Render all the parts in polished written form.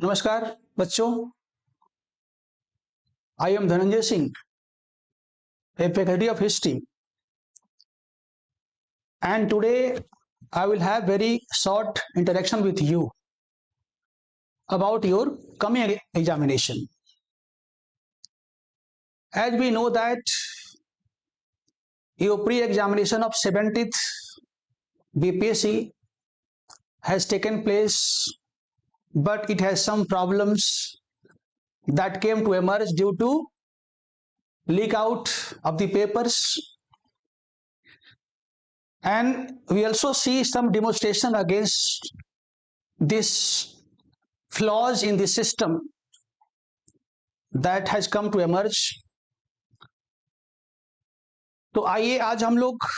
नमस्कार बच्चों, I am Dhananjay Singh, a faculty of history, and today I will have very short interaction with you about your coming examination. As we know that your pre-examination of 70th BPSC has taken place, but it has some problems that came to emerge due to leak out of the papers, and we also see some demonstration against this flaws in the system that has come to emerge. तो आइए आज हम लोग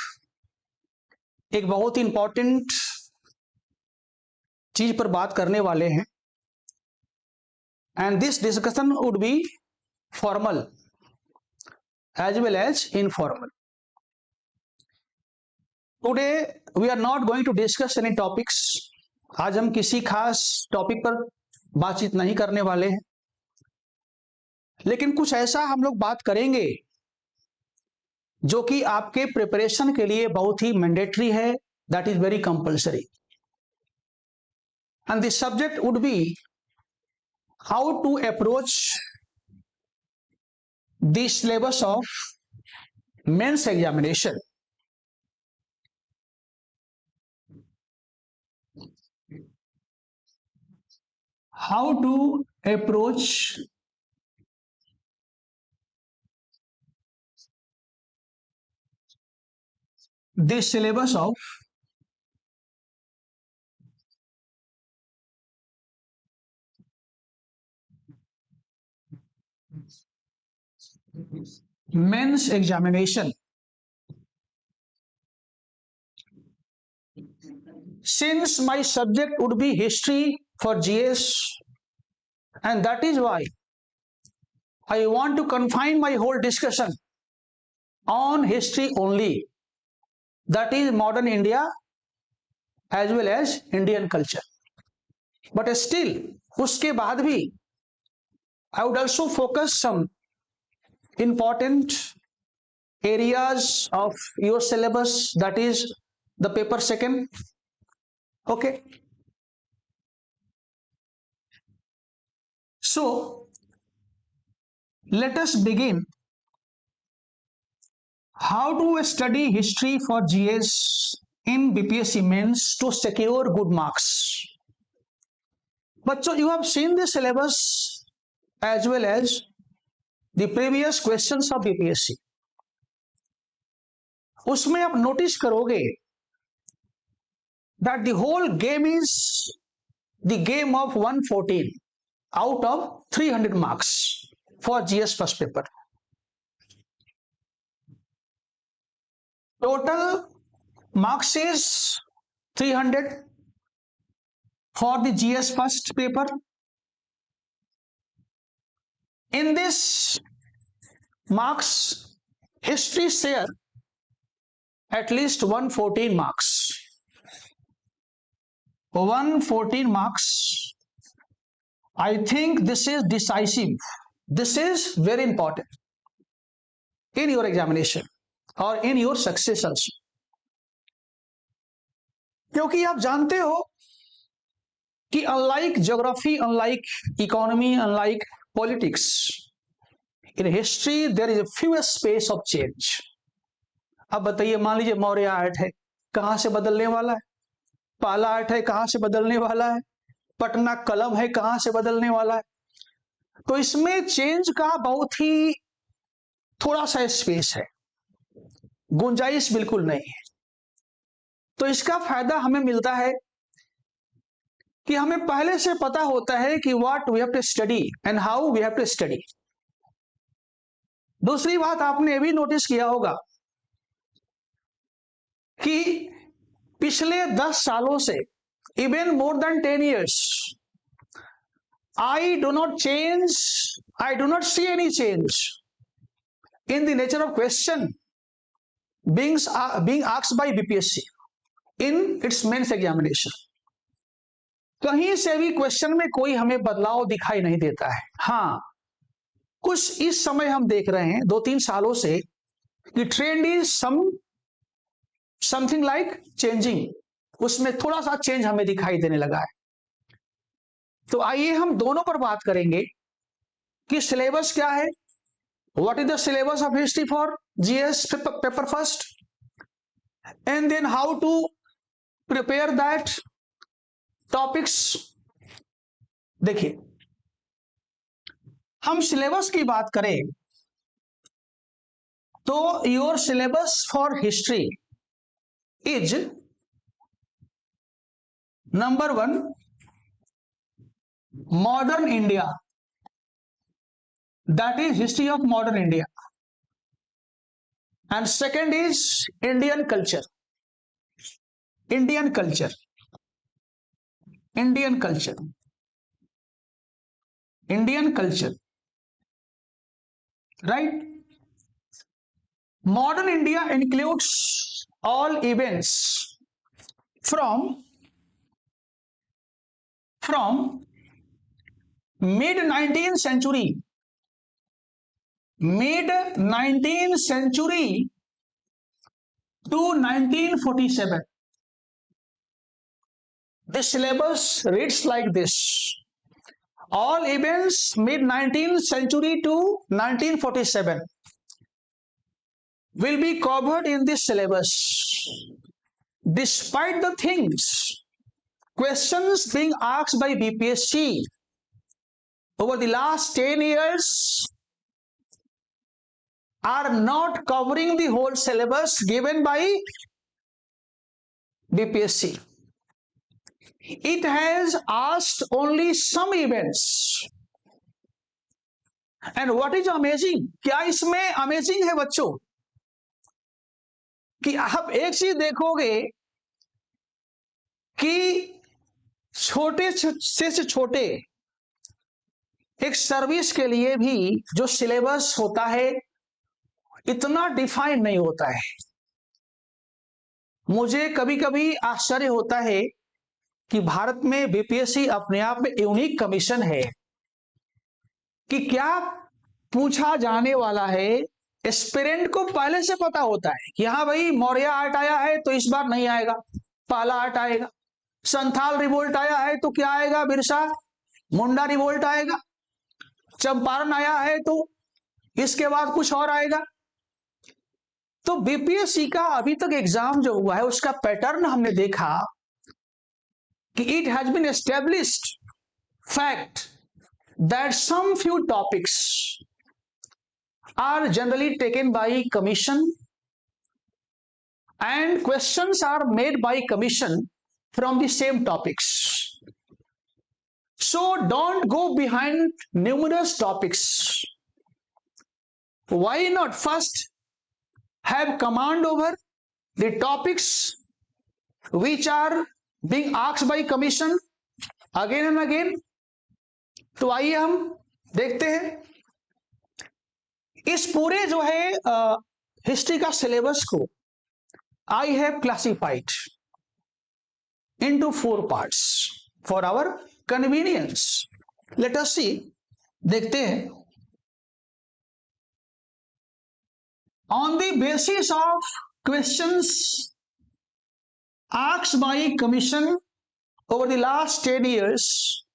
एक बहुत ही important चीज पर बात करने वाले हैं, and this discussion would be formal as well as informal. Today we are not going to discuss any topics. आज हम किसी खास टॉपिक पर बातचीत नहीं करने वाले हैं, लेकिन कुछ ऐसा हम लोग बात करेंगे जो कि आपके प्रिपरेशन के लिए बहुत ही मैंडेटरी है, that is very compulsory. And this subject would be how to approach the syllabus of mains examination. How to approach the syllabus of men's examination. Since my subject would be history for GS, and that is why I want to confine my whole discussion on history only, that is modern India as well as Indian culture. But still, उसके बाद भी I would also focus some important areas of your syllabus, that is the paper second. Okay. So let us begin. How to study history for GS in BPSC mains to secure good marks. बच्चों, you have seen the syllabus as well as the previous questions of BPSC. उसमें आप notice करोगे that the whole game is the game of 114 out of 300 marks for GS first paper. Total marks is 300 for the GS first paper. In this marks, history share at least 114 marks. 114 marks. I think this is decisive. This is very important in your examination or in your success also. क्योंकि आप जानते हो कि unlike geography, unlike economy, unlike politics, in history there is a few space of change. अब बताइए, मान लीजिए Maurya art है, कहां से बदलने वाला है? पाला आर्ट है, कहां से बदलने वाला है? पटना कलम है, कहां से बदलने वाला है? तो इसमें चेंज का बहुत ही थोड़ा सा स्पेस है, गुंजाइश बिल्कुल नहीं है. तो इसका फायदा हमें मिलता है कि हमें पहले से पता होता है कि what we have to study and how we have to study. दूसरी बात आपने भी नोटिस किया होगा कि पिछले 10 सालों से, even more than 10 years, I do not see any change in the nature of question being asked by BPSC in its mains examination. कहीं से भी क्वेश्चन में कोई हमें बदलाव दिखाई नहीं देता है। हाँ, कुछ इस समय हम देख रहे हैं 2-3 सालों से कि trend is something like changing, उसमें थोड़ा सा चेंज हमें दिखाई देने लगा है। तो आइए हम दोनों पर बात करेंगे कि सिलेबस क्या है, what is the syllabus of history for GS paper first, and then how to prepare that topics. देखिए, हम सिलेबस की बात करें तो your syllabus for history is number 1 modern India, that is history of modern India, and second is Indian culture, Indian culture, Indian culture, Indian culture, right? Modern India includes all events from mid 19th century, mid 19th century to 1947. The syllabus reads like this: all events mid 19th century to 1947 will be covered in this syllabus. Despite the things, questions being asked by BPSC over the last 10 years are not covering the whole syllabus given by BPSC. It has asked only some events. And what is amazing, क्या इसमें amazing है बच्चों, कि आप एक चीज देखोगे कि छोटे से छोटे एक सर्विस के लिए भी जो सिलेबस होता है इतना डिफाइन नहीं होता है। मुझे कभी कभी आश्चर्य होता है कि भारत में बीपीएससी अपने आप में यूनिक कमीशन है कि क्या पूछा जाने वाला है एस्पिरेंट को पहले से पता होता है कि हाँ भाई मौर्य आर्ट आया है तो इस बार नहीं आएगा, पाला आर्ट आएगा। संथाल रिवोल्ट आया है तो क्या आएगा, बिरसा मुंडा रिवोल्ट आएगा। चंपारण आया है तो इसके बाद कुछ और आएगा। तो बीपीएससी का अभी तक एग्जाम जो हुआ है उसका पैटर्न हमने देखा कि it has been established fact that some few topics are generally taken by commission and questions are made by commission from the same topics. So don't go behind numerous topics. Why not first have command over the topics which are being asked by commission again and again. तो आइए हम देखते हैं इस पूरे जो है history का सिलेबस को I have classified into 4 parts for our convenience. Let us see, देखते हैं। On the basis of questions asked by commission over the last 10 years,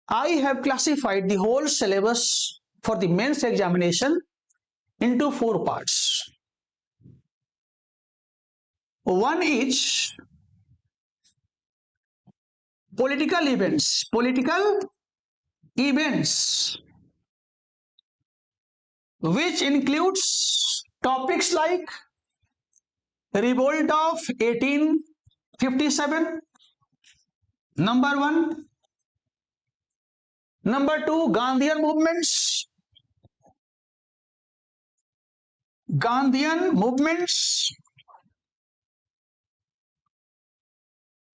I have classified the whole syllabus for the mains examination into 4 parts. One is political events, which includes topics like revolt of 1857, number 1. Number 2, Gandhian movements,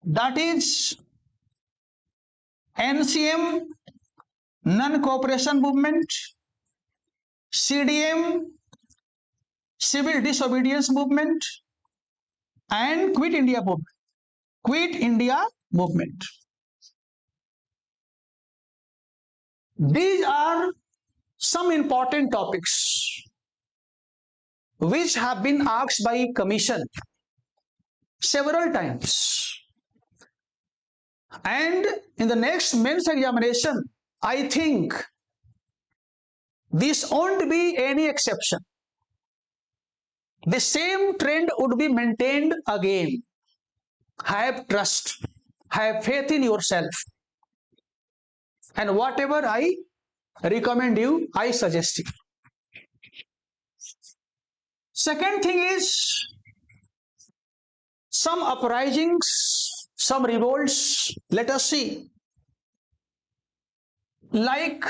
that is NCM, non-cooperation movement, CDM, civil disobedience movement, and Quit India movement. These are some important topics which have been asked by commission several times, and in the next mains examination I think this won't be any exception. The same trend would be maintained again. Have trust, have faith in yourself, and whatever I recommend you, I suggest you. Second thing is some uprisings, some revolts. Let us see. Like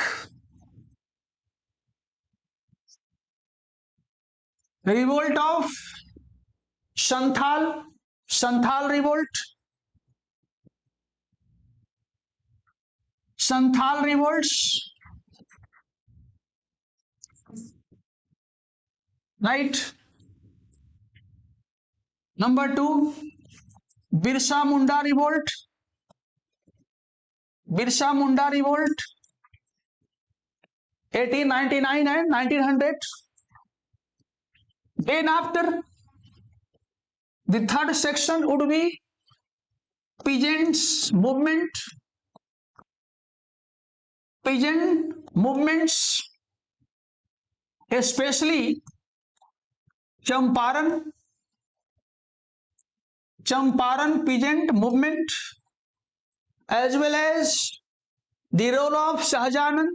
revolt of Santhal revolt, Santhal revolts, right? Number two, Birsa Munda revolt, Birsa Munda revolt, 1899 and 1900. Then after, the third section would be peasants movement, peasant movements, especially Champaran peasant movement, as well as the role of Shahjahan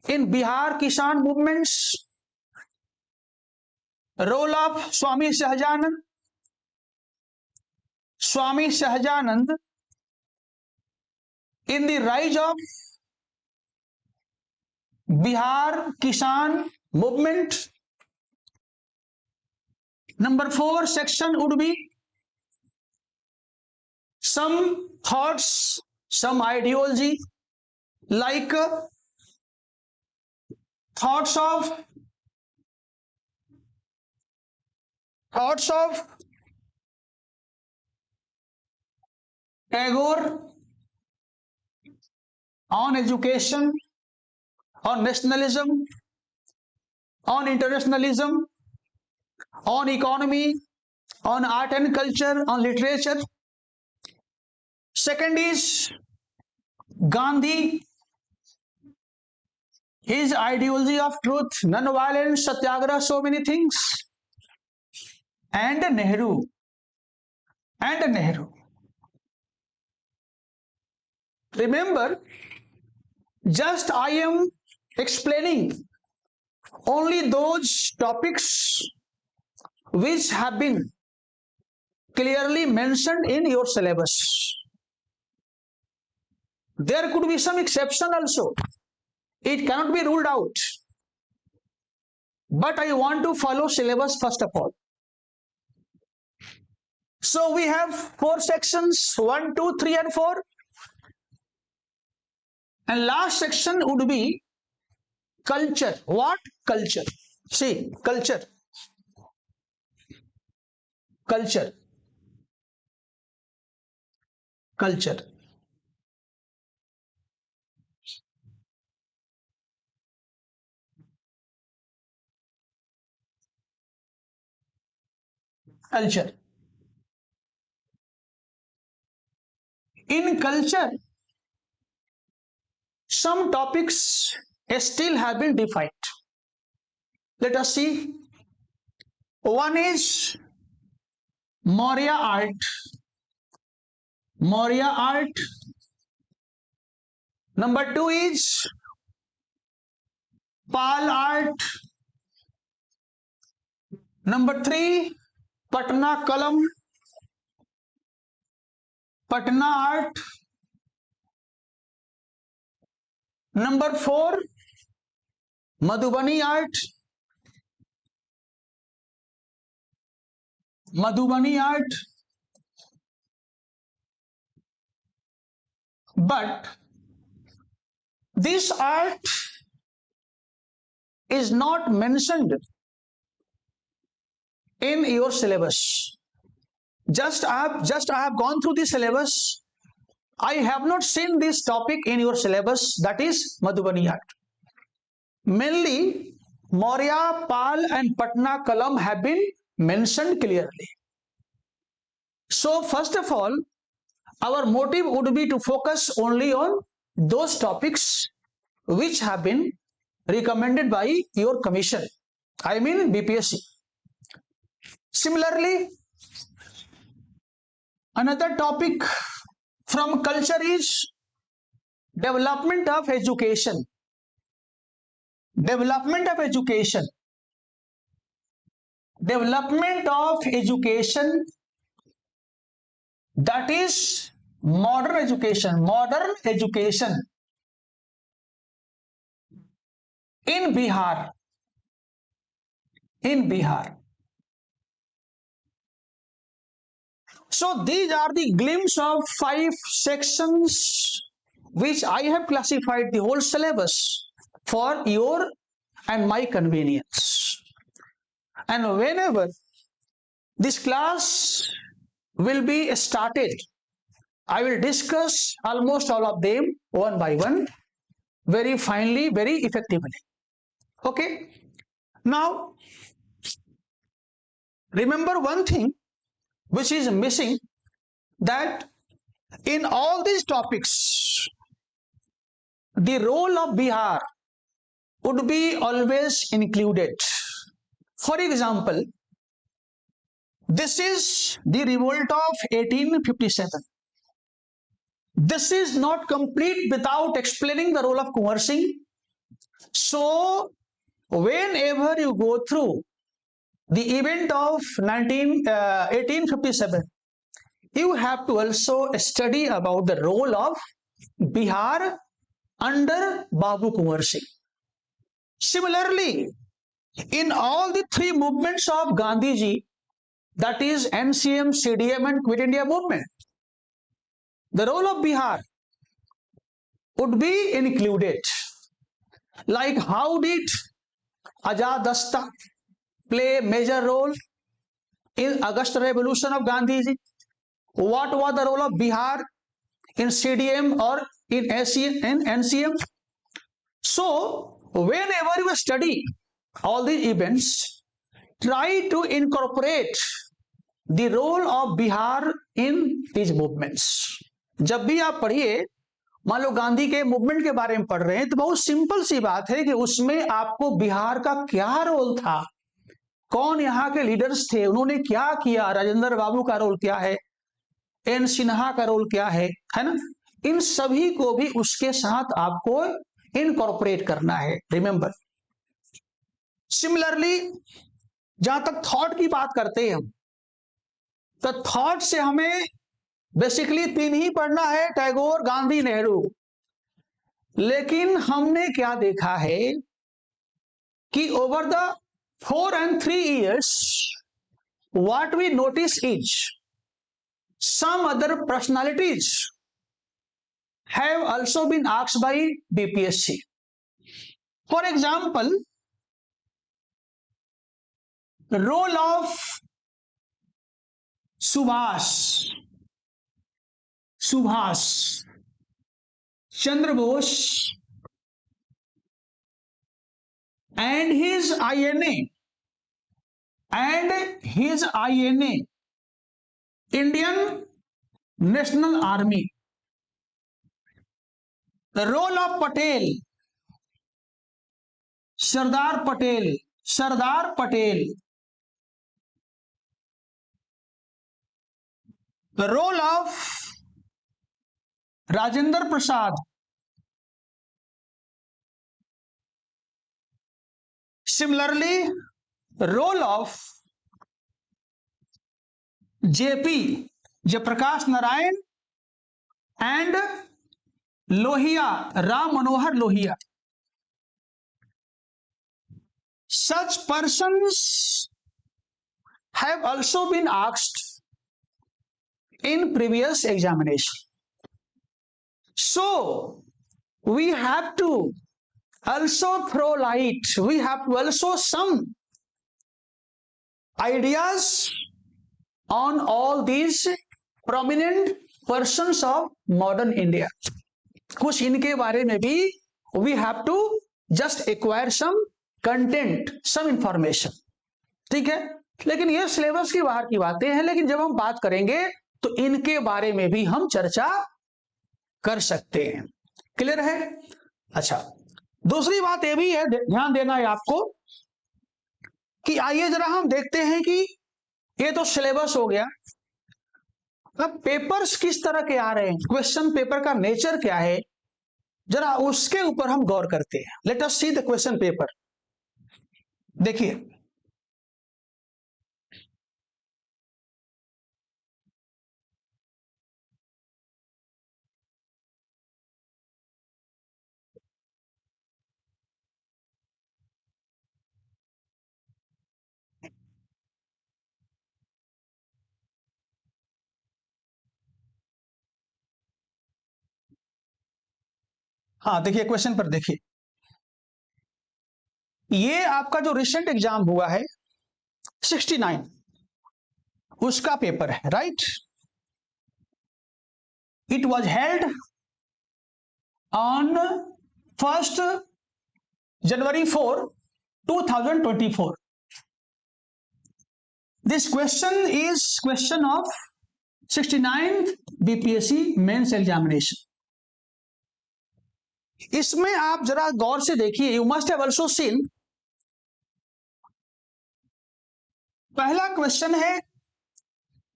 in Bihar Kisan movements, role of Swami Shahjahanand in the rise of Bihar Kisan movement. Number four section would be some thoughts, some ideology, like thoughts of Tagore on education, on nationalism, on internationalism, on economy, on art and culture, on literature. Second is Gandhi, his ideology of truth, non-violence, satyagraha, so many things. And Nehru. Remember, just I am explaining only those topics which have been clearly mentioned in your syllabus. There could be some exception also. It cannot be ruled out. But I want to follow syllabus first of all. So we have four sections, 1, 2, 3 and 4. And last section would be culture. What? Culture. See, culture. Culture. Culture. Culture. In culture, some topics still have been defined. Let us see. One is Maurya art. Maurya art. Number two is Pal art. Number three, Patna Kalam. Patna art. Number four, Madhubani art. Madhubani art. But this art is not mentioned in your syllabus. Just I have gone through the syllabus. I have not seen this topic in your syllabus, that is Madhubani Act. Mainly, Maurya, Pal, and Patna Kalam have been mentioned clearly. So, first of all, our motive would be to focus only on those topics which have been recommended by your commission, I mean BPSC. Similarly, another topic from culture is development of education. Development of education. Development of education, that is modern education. Modern education in Bihar. In Bihar. So these are the glimpse of 5 sections which I have classified the whole syllabus for your and my convenience. And whenever this class will be started, I will discuss almost all of them one by one, very finely, very effectively. Okay. Now, remember one thing which is missing, that in all these topics, the role of Bihar would be always included. For example, this is the revolt of 1857. This is not complete without explaining the role of Kunwar Singh. So, whenever you go through the event of 1857, you have to also study about the role of Bihar under Babu Kunwar Singh. Similarly, in all the 3 movements of Gandhiji, that is NCM, CDM and Quit India movement, the role of Bihar would be included. Like how did Azad Dasta play a major role in August Revolution of Gandhiji? What was the role of Bihar in CDM or in NCM? So, whenever you study all these events, try to incorporate the role of Bihar in these movements. जब भी आप पढ़िए, मान लो गांधी के movement के बारे में पढ़ रहे हैं, तो बहुत सिंपल सी बात है कि उसमें आपको बिहार का क्या रोल था, कौन यहाँ के लीडर्स थे, उन्होंने क्या किया, राजेंद्र बाबू का रोल क्या है, एन सिन्हा का रोल क्या है ना, इन सभी को भी उसके साथ आपको इनकॉर्पोरेट करना है. रिमेंबर. सिमिलरली, जहां तक थॉट की बात करते हैं हम, तो थॉट से हमें बेसिकली 3 ही पढ़ना है, टैगोर, गांधी, नेहरू. लेकिन हमने क्या देखा है कि over the 4 and 3 years, what we notice is some other personalities have also been asked by BPSC. For example, the role of Subhash Chandra Bose and his INA, Indian National Army. The role of Patel, Sardar Patel. The role of Rajendra Prasad. Similarly, the role of JP, Jayaprakash Narayan and Lohia, Ram Manohar Lohia. Such persons have also been asked in previous examination. So, we have to also throw light, we have to also some ideas on all these prominent persons of modern India. कुछ इनके बारे में भी we have to just acquire some content, some information, ठीक है। लेकिन ये syllabus की बाहर की बातें हैं, लेकिन जब हम बात करेंगे तो इनके बारे में भी हम चर्चा कर सकते हैं। क्लियर है? अच्छा, दूसरी बात ये भी है, ध्यान देना है आपको कि आइए जरा हम देखते हैं कि ये तो सिलेबस हो गया, अब पेपर्स किस तरह के आ रहे हैं, क्वेश्चन पेपर का नेचर क्या है, जरा उसके ऊपर हम गौर करते हैं। Late us see the question paper. देखिए, हाँ देखिए क्वेश्चन पर देखिए, ये आपका जो रिसेंट एग्जाम हुआ है 69 उसका पेपर है, right. It was held on 1 January 4, 2024। This question is question of 69th BPSC mains examination. इसमें आप जरा गौर से देखिए, you must have also seen, पहला क्वेश्चन है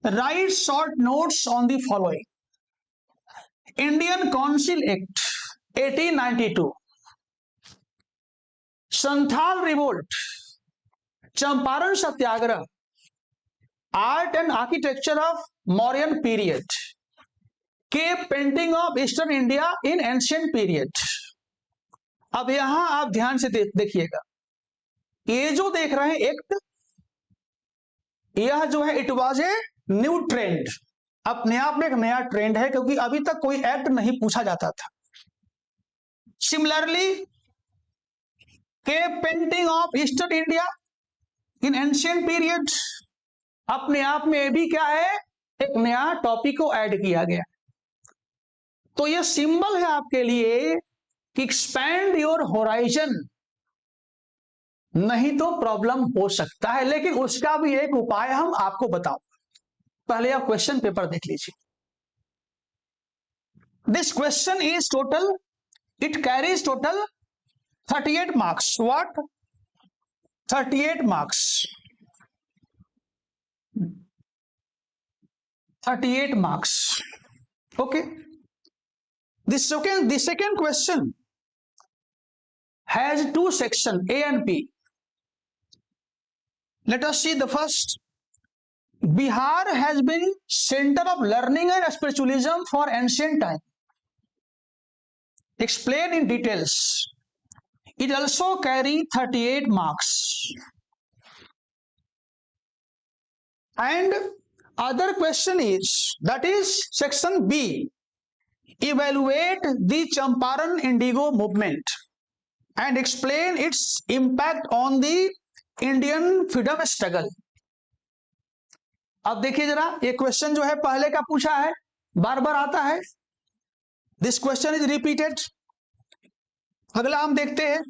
write short notes on the following. Indian council act 1892, Santhal revolt, Champaran satyagraha, art and architecture of Mauryan period, cave painting of eastern India in ancient period. अब यहां आप ध्यान से देखिएगा, ये जो देख रहे हैं एक्ट, यह जो है it was a new trend, अपने आप में एक नया ट्रेंड है, क्योंकि अभी तक कोई एक्ट नहीं पूछा जाता था। Similarly cave painting of eastern India in ancient period, अपने आप में भी क्या है, एक नया टॉपिक को ऐड किया गया। तो यह सिंबल है आपके लिए कि एक्सपैंड योर होराइजन, नहीं तो प्रॉब्लम हो सकता है, लेकिन उसका भी एक उपाय हम आपको बताओ। पहले आप क्वेश्चन पेपर देख लीजिए। This question is total, it carries total 38 marks. What? 38 marks, 38 marks. Okay. The second question has two sections, A and B. Let us see the first. Bihar has been center of learning and spiritualism for ancient time. Explain in details. It also carry 38 marks. And other question is, that is section B. Evaluate the Champaran Indigo movement and explain its impact on the Indian freedom struggle. अब देखिए जरा, ये question जो है पहले का पूछा है, बार बार आता है। This question is repeated. अगला हम देखते हैं,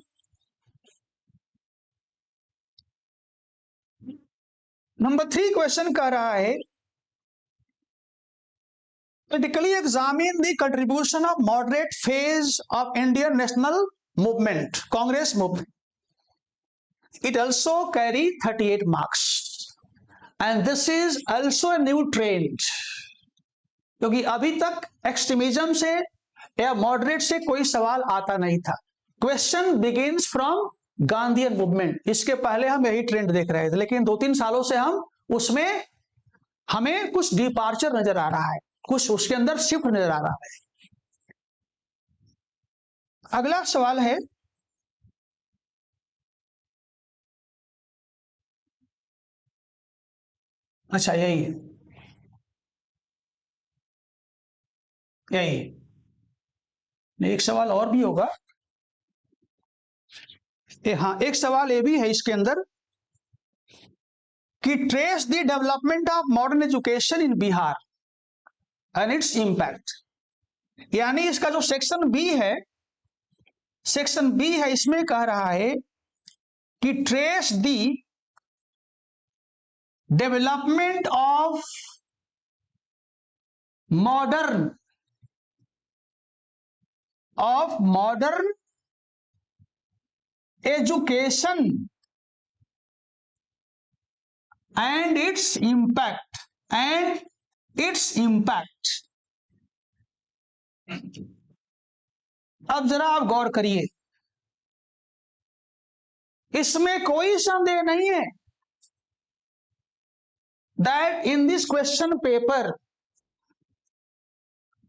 नंबर 3 क्वेश्चन कह रहा है critically examine the contribution of moderate phase of Indian national movement, Congress movement. It also carry 38 marks and this is also a new trend, क्योंकि अभी तक एक्सट्रीमिज्म से या मॉडरेट से कोई सवाल आता नहीं था। Question begins from Gandhian movement, इसके पहले हम यही ट्रेंड देख रहे थे, लेकिन 2-3 सालों से हम उसमें हमें कुछ डिपार्चर नजर आ रहा है, कुछ उसके अंदर शिफ्ट नजर आ रहा है। अगला सवाल है, अच्छा यही है, यही एक सवाल और भी होगा। हाँ, एक सवाल ये भी है इसके अंदर कि trace the development of modern education in Bihar and its impact. यानी इसका जो सेक्शन बी है, इसमें कह रहा है कि trace the development of modern education and its impact अब जरा आप गौर करिए, इसमें कोई संदेह नहीं है that in this question paper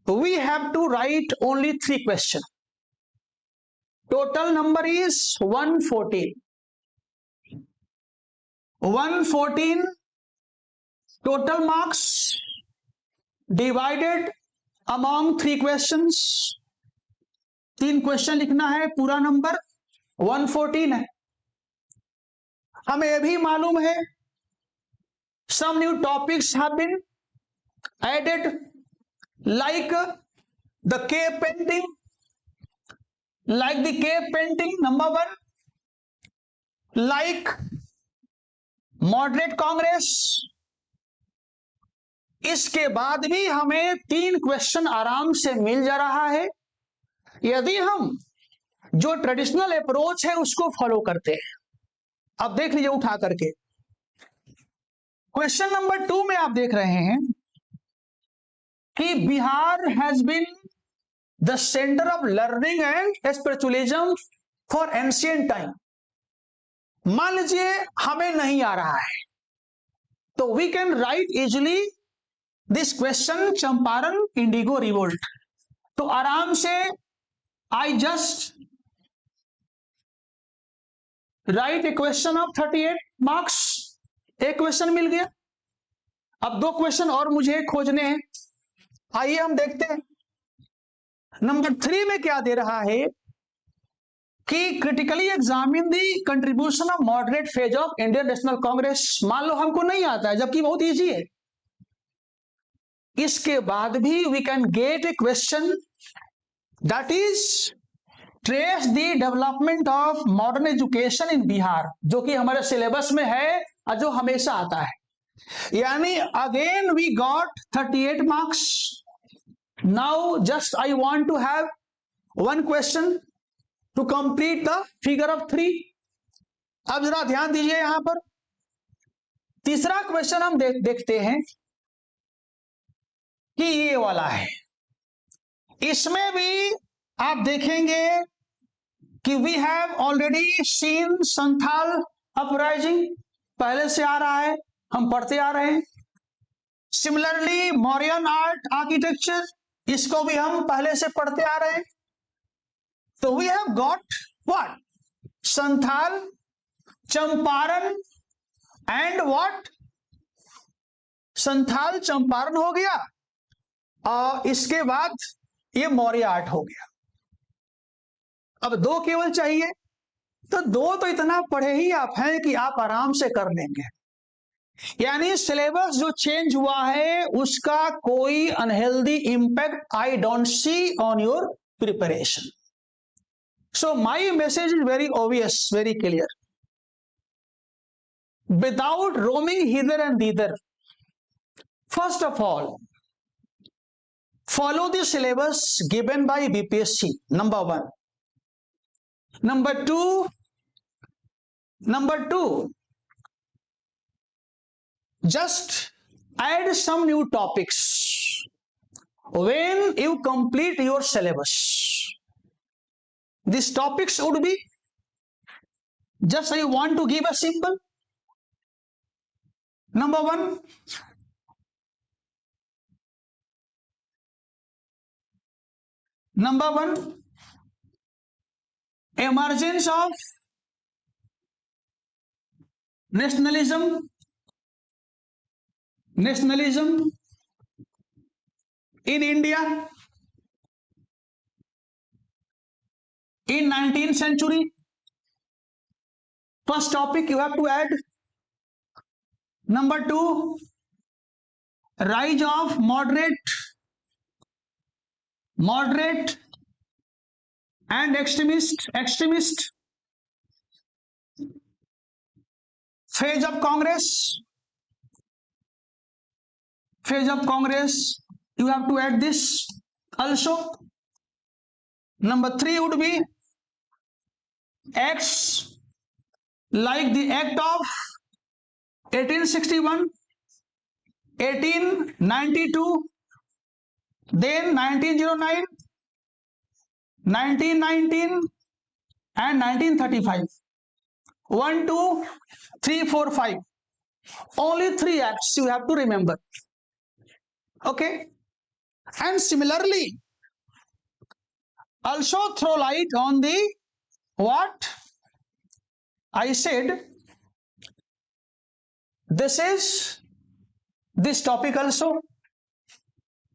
we have to write only 3 questions. Total number is 114. 114 total marks divided among 3 questions. 3 question लिखना है, पूरा नंबर 114 है। हमें यह भी मालूम है some new topics have been added like the cave painting, number 1, like moderate Congress. इसके बाद भी हमें 3 क्वेश्चन आराम से मिल जा रहा है यदि हम जो ट्रेडिशनल अप्रोच है उसको फॉलो करते हैं। अब देख लीजिए उठा करके, क्वेश्चन नंबर 2 में आप देख रहे हैं कि Bihar has been the centre of learning and spiritualism for ancient time. मान लीजिए हमें नहीं आ रहा है तो we can write easily this question Champaran indigo revolt. तो आराम से I just write a question of 38 marks. एक क्वेश्चन मिल गया। अब 2 क्वेश्चन और मुझे खोजने हैं। आइए हम देखते हैं। नंबर 3 में क्या दे रहा है कि critically examine the contribution of moderate phase of Indian national Congress. मान लो हमको नहीं आता है, जबकि बहुत इजी है। इसके बाद भी we can get a question that is trace the development of modern education in Bihar, जो कि हमारे सिलेबस में है और जो हमेशा आता है। यानी again we got 38 marks. Now just I want to have 1 question to complete the figure of 3। अब जरा ध्यान दीजिए, यहां पर तीसरा क्वेश्चन हम देखते हैं कि ये वाला है। इसमें भी आप देखेंगे कि we have already seen Santhal uprising, पहले से आ रहा है, हम पढ़ते आ रहे हैं। सिमिलरली मौर्यन आर्ट आर्किटेक्चर, इसको भी हम पहले से पढ़ते आ रहे हैं। तो we have got what, Santhal, Champaran and what, Santhal Champaran हो गया और इसके बाद ये मौर्य आर्ट हो गया। अब 2 केवल चाहिए। तो 2 तो इतना पढ़े ही आप हैं कि आप आराम से कर लेंगे। यानी सिलेबस जो चेंज हुआ है उसका कोई unhealthy impact I don't see on your preparation. So my message is very obvious, very clear. Without roaming hither and thither, first of all follow the syllabus given by BPSC, number 1. Number 2, just add some new topics when you complete your syllabus. These topics would be, just I want to give a simple. Number 1, emergence of nationalism in India in 19th century. First topic you have to add. Number 2, rise of moderate moderate and extremist, phase of Congress, you have to add this also. Number 3 would be acts like the Act of 1861, 1892, then 1909, 1919 and 1935. 1, 2, 3, 4, 5. Only 3 acts you have to remember. Okay. And similarly, also throw light on the what I said. This topic also.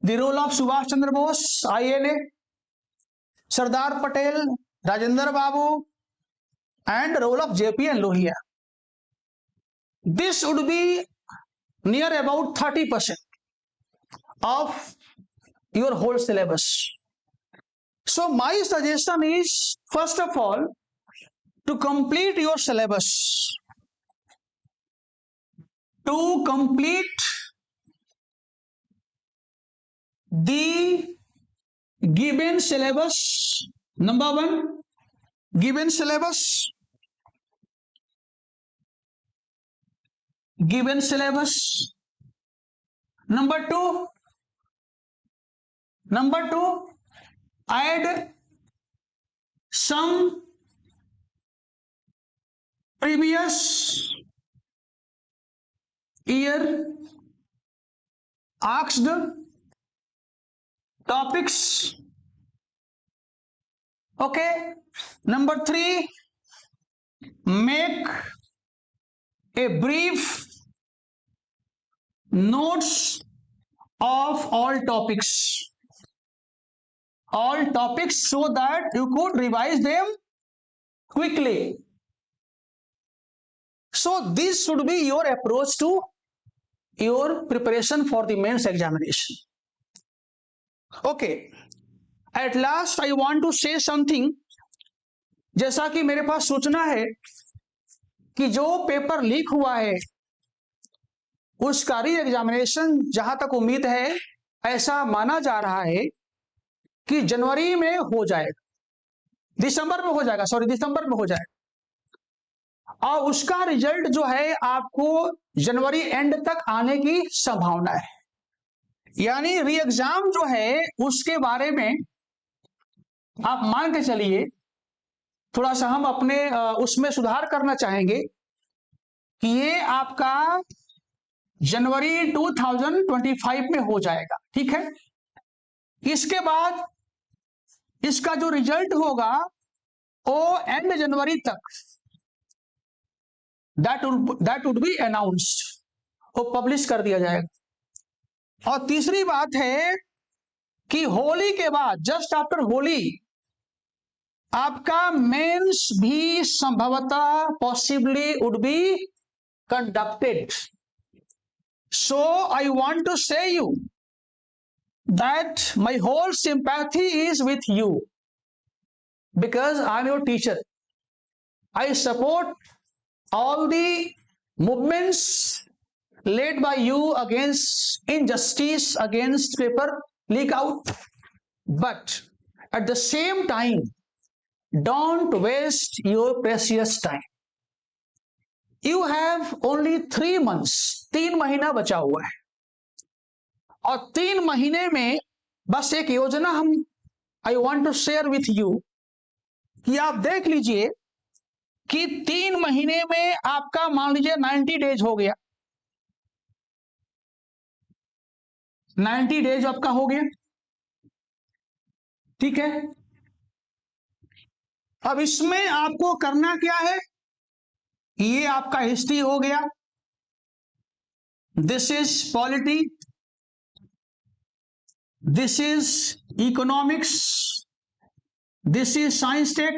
The role of Subhash Chandra Bose, INA, Sardar Patel, Rajendra Babu, and the role of JP and Lohia. This would be near about 30% of your whole syllabus. So my suggestion is, first of all, to complete your syllabus. To complete the given syllabus, number 1, given syllabus. Number 2, add some previous year asked topics. Okay. Number 3, make a brief notes of all topics so that you could revise them quickly. So this should be your approach to your preparation for the mains examination. Okay. At last I want to say something. जैसा कि मेरे पास सूचना है कि जो paper leak हुआ है उसका री एग्जामिनेशन जहां तक उम्मीद है, ऐसा माना जा रहा है कि जनवरी में हो जाएगा, दिसंबर में हो जाएगा, और उसका रिजल्ट जो है आपको जनवरी एंड तक आने की संभावना है। यानी री एग्जाम जो है उसके बारे में आप मान के चलिए, थोड़ा सा हम अपने उसमें सुधार करना चाहेंगे कि ये आपका जनवरी 2025 में हो जाएगा। ठीक है। इसके बाद इसका जो रिजल्ट होगा वो एंड जनवरी तक दैट वुड बी अनाउंस्ड, वो पब्लिश कर दिया जाएगा। और तीसरी बात है कि होली के बाद, जस्ट आफ्टर होली, आपका मेंस भी संभवतः possibly would be conducted. So I want to say you that my whole sympathy is with you because I'm your teacher. I support all the movements led by you against injustice, against paper leak out, but at the same time don't waste your precious time. You have only 3 months, 3 महीना बचा हुआ है, और 3 महीने में बस एक योजना हम I want to share with you कि आप देख लीजिए कि 3 महीने में आपका मान लीजिए 90 डेज हो गया, 90 डेज आपका हो गया। ठीक है। अब इसमें आपको करना क्या है, ये आपका हिस्ट्री हो गया, this is polity, this is economics, this is science tech,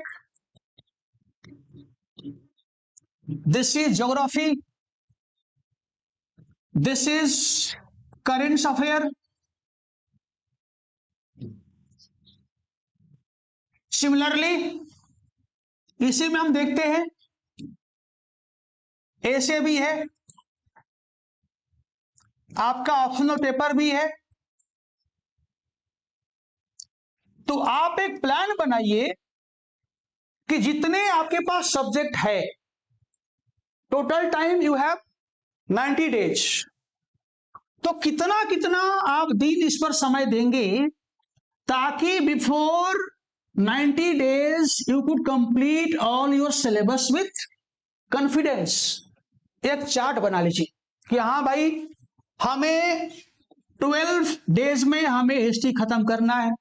this is geography, this is current affair, similarly इसी में हम देखते हैं ऐसे भी है, आपका ऑप्शनल पेपर भी है। तो आप एक प्लान बनाइए कि जितने आपके पास सब्जेक्ट है, total time you have 90 days, तो कितना कितना आप दिन इस पर समय देंगे ताकि before 90 days you could complete all your syllabus with confidence. एक चार्ट बना लीजिए कि हाँ भाई, हमें 12 डेज में हमें हिस्ट्री खत्म करना है,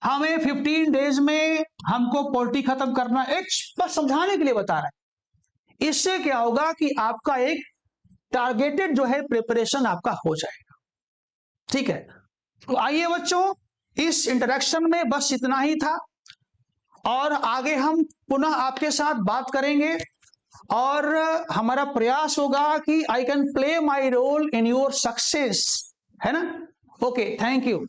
हमें 15 डेज में हमको पॉलिटी खत्म करना है। एक बस समझाने के लिए बता रहा है। इससे क्या होगा कि आपका एक टारगेटेड जो है प्रिपरेशन आपका हो जाएगा। ठीक है, तो आइए बच्चों, इस इंटरेक्शन में बस इतना ही था, और आगे हम पुनः आपके साथ बात करेंगे और हमारा प्रयास होगा कि I can play my role in your success, है ना। Okay, thank you.